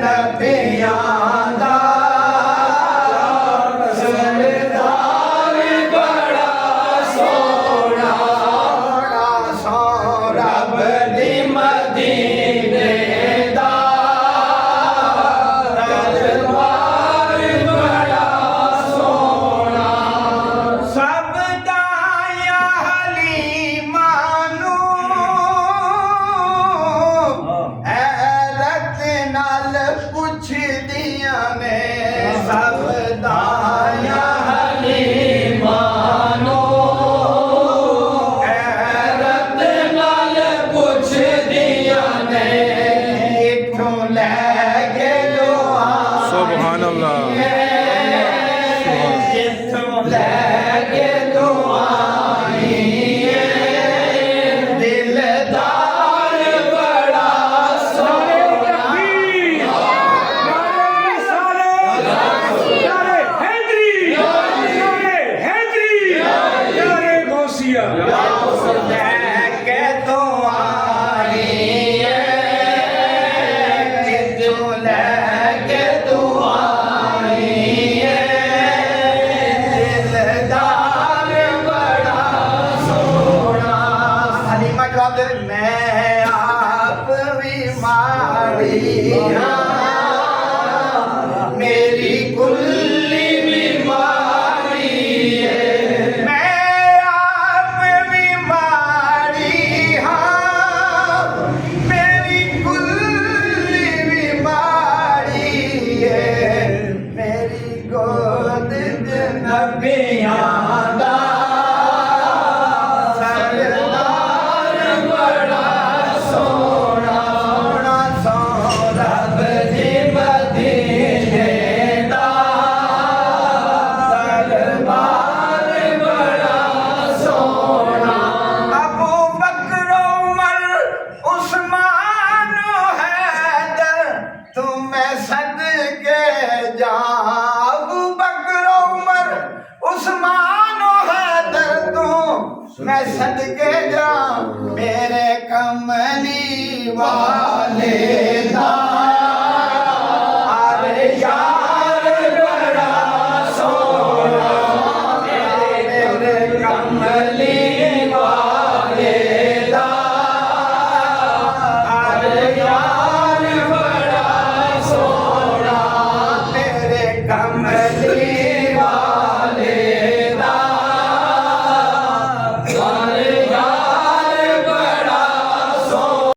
नबियां दा सरदार बड़ा सोना सो रब दी मदीने दा दरबार बड़ा सोना सब दाया हलीमा नू हैरत नाल पुछदियां ने सब दाया हलीमा नू हैरत नाल पुछदियां ने इत्थों लैके दुआ सुभान अल्लाह इत्थों लैके दुआ दिलदार बड़ा सोना लैके दुआ इत्थों लैके दुआ दिलदार बड़ा सोना हलीमा जवाब दे मैं आप भी माड़ी हाँ मेरी कुल्ली बीमारी है मैं आप भी माड़ी हाँ मेरी कुल्ली बीमारी है मेरी गोद नबियां दा सरदार बड़ा सोना सो रब दी मदीने दा दरबार बड़ा सोना अबू बकर उमर उस्मान हैदर तुम्हें सदके जा अबू बकर उमर उस्मान हैदर तू मैं सदके जा मेरे कमली वाले दा